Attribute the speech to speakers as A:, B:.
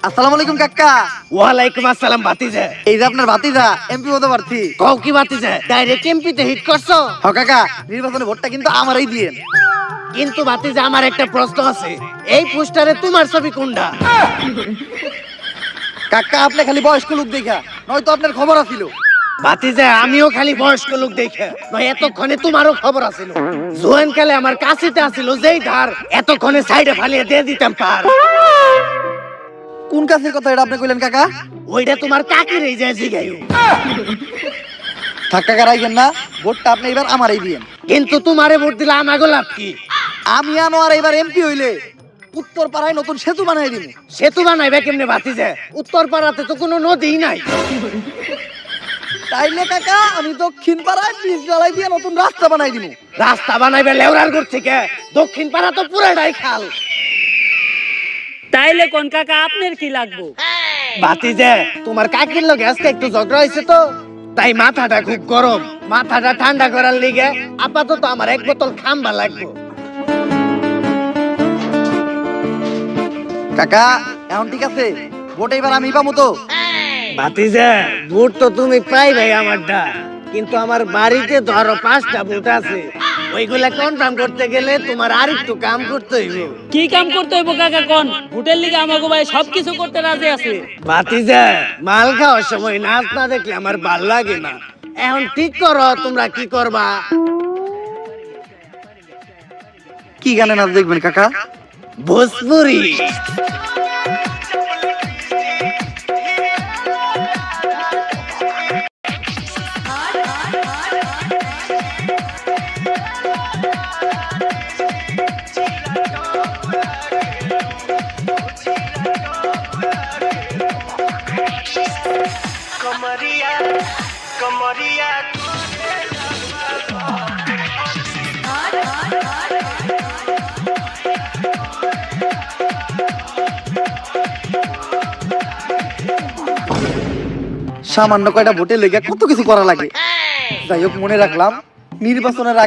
A: আসসালামু আলাইকুম কাকা।
B: ওয়ালাইকুম আসসালাম ভাতিজা।
A: এই যে আপনার ভাতিজা এমপি হতে পারছি।
B: কও কি ভাতিজা, ডাইরেক্ট এমপিতে হিট করছো?
A: হ কাকা, নির্বাচনে ভোটটা কিন্তু আমারই দিয়েন।
B: কিন্তু ভাতিজা আমার একটা প্রশ্ন আছে, এই পোস্টারে তোমার ছবি কোনটা?
A: কাকা আপনি খালি বয়স্ক লোক দেখা, নয়তো আপনার খবর আছিল।
B: ভাতিজা আমিও খালি বয়স্ক লোক দেখে নয়, এতক্ষণে তোমারও খবর আছিল। জোয়ান কালে আমার কাছেতে আছিল যেই ধার, এতক্ষণে সাইডে ফালিয়ে দিয়ে দিতাম পার।
A: কোন কাছের কথা এটা আপনি কইলেন কাকা?
B: ওইটা তোমার কাকির এই যে জিগাই।
A: থাক কাকা রাইবেন না, ভোটটা আপনি এবার আমারই দিয়েন।
B: কিন্তু তোমারে ভোট দিলে আমার গোলাপ কি?
A: আমি আনোয়ার এবার এমপি হইলে উত্তর পাড়ায় নতুন সেতু বানাই দিব।
B: সেতু বানাইবে কেমনে ভাতিজা? উত্তর পাড়াতে তো কোনো নদীই নাই।
A: তাইলে কাকা আমি দক্ষিণ পাড়ায় ব্রিজ জ্বালাই দিয়ে নতুন রাস্তা বানাই দিব।
B: রাস্তা বানাইবে লেওরার ঘর থেকে? দক্ষিণ পাড়া তো পুরাটাই খাল।
C: তাইলে কোন কাকা আপনার কি লাগবো?
B: ভাতিজা তোমার কাকির লগে আজকে একটু ঝগড়া হয়েছে তো, তাই মাথাটা খুব গরম। মাথাটা ঠান্ডা করার লিগে আপাতত আমার এক বোতল খাম্বা লাগবে।
A: কাকা এখন ঠিক আছে, ভোট এবার আমি পাবো তো?
B: ভাতিজা ভোট তো তুমি পাইবে আমারটা, কিন্তু আমার বাড়িতে ধরো 5টা ভোট আছে, ওইগুলা কনফার্ম করতে গেলে তোমার আর একটু কাম করতে হইব।
C: কি কাম করতে হইব কাকা কোন? ভোটের লিগে আমাগো ভাই সবকিছু করতে রাজি আছে।
B: ভাতিজা মাল খাওয়ার সময় নাচ না দেখলে আমার ভাল লাগে না। এখন ঠিক করো তোমরা কি করবা।
A: কি গানে নাচ দেখবেন কাকা?
B: ভোজপুরি।
D: कमरिया कमरिया
A: সামান্য কয়টা ভোটে লেগে কত কিছু করা লাগে। যাই হোক মনে রাখলাম, নির্বাচনের আগে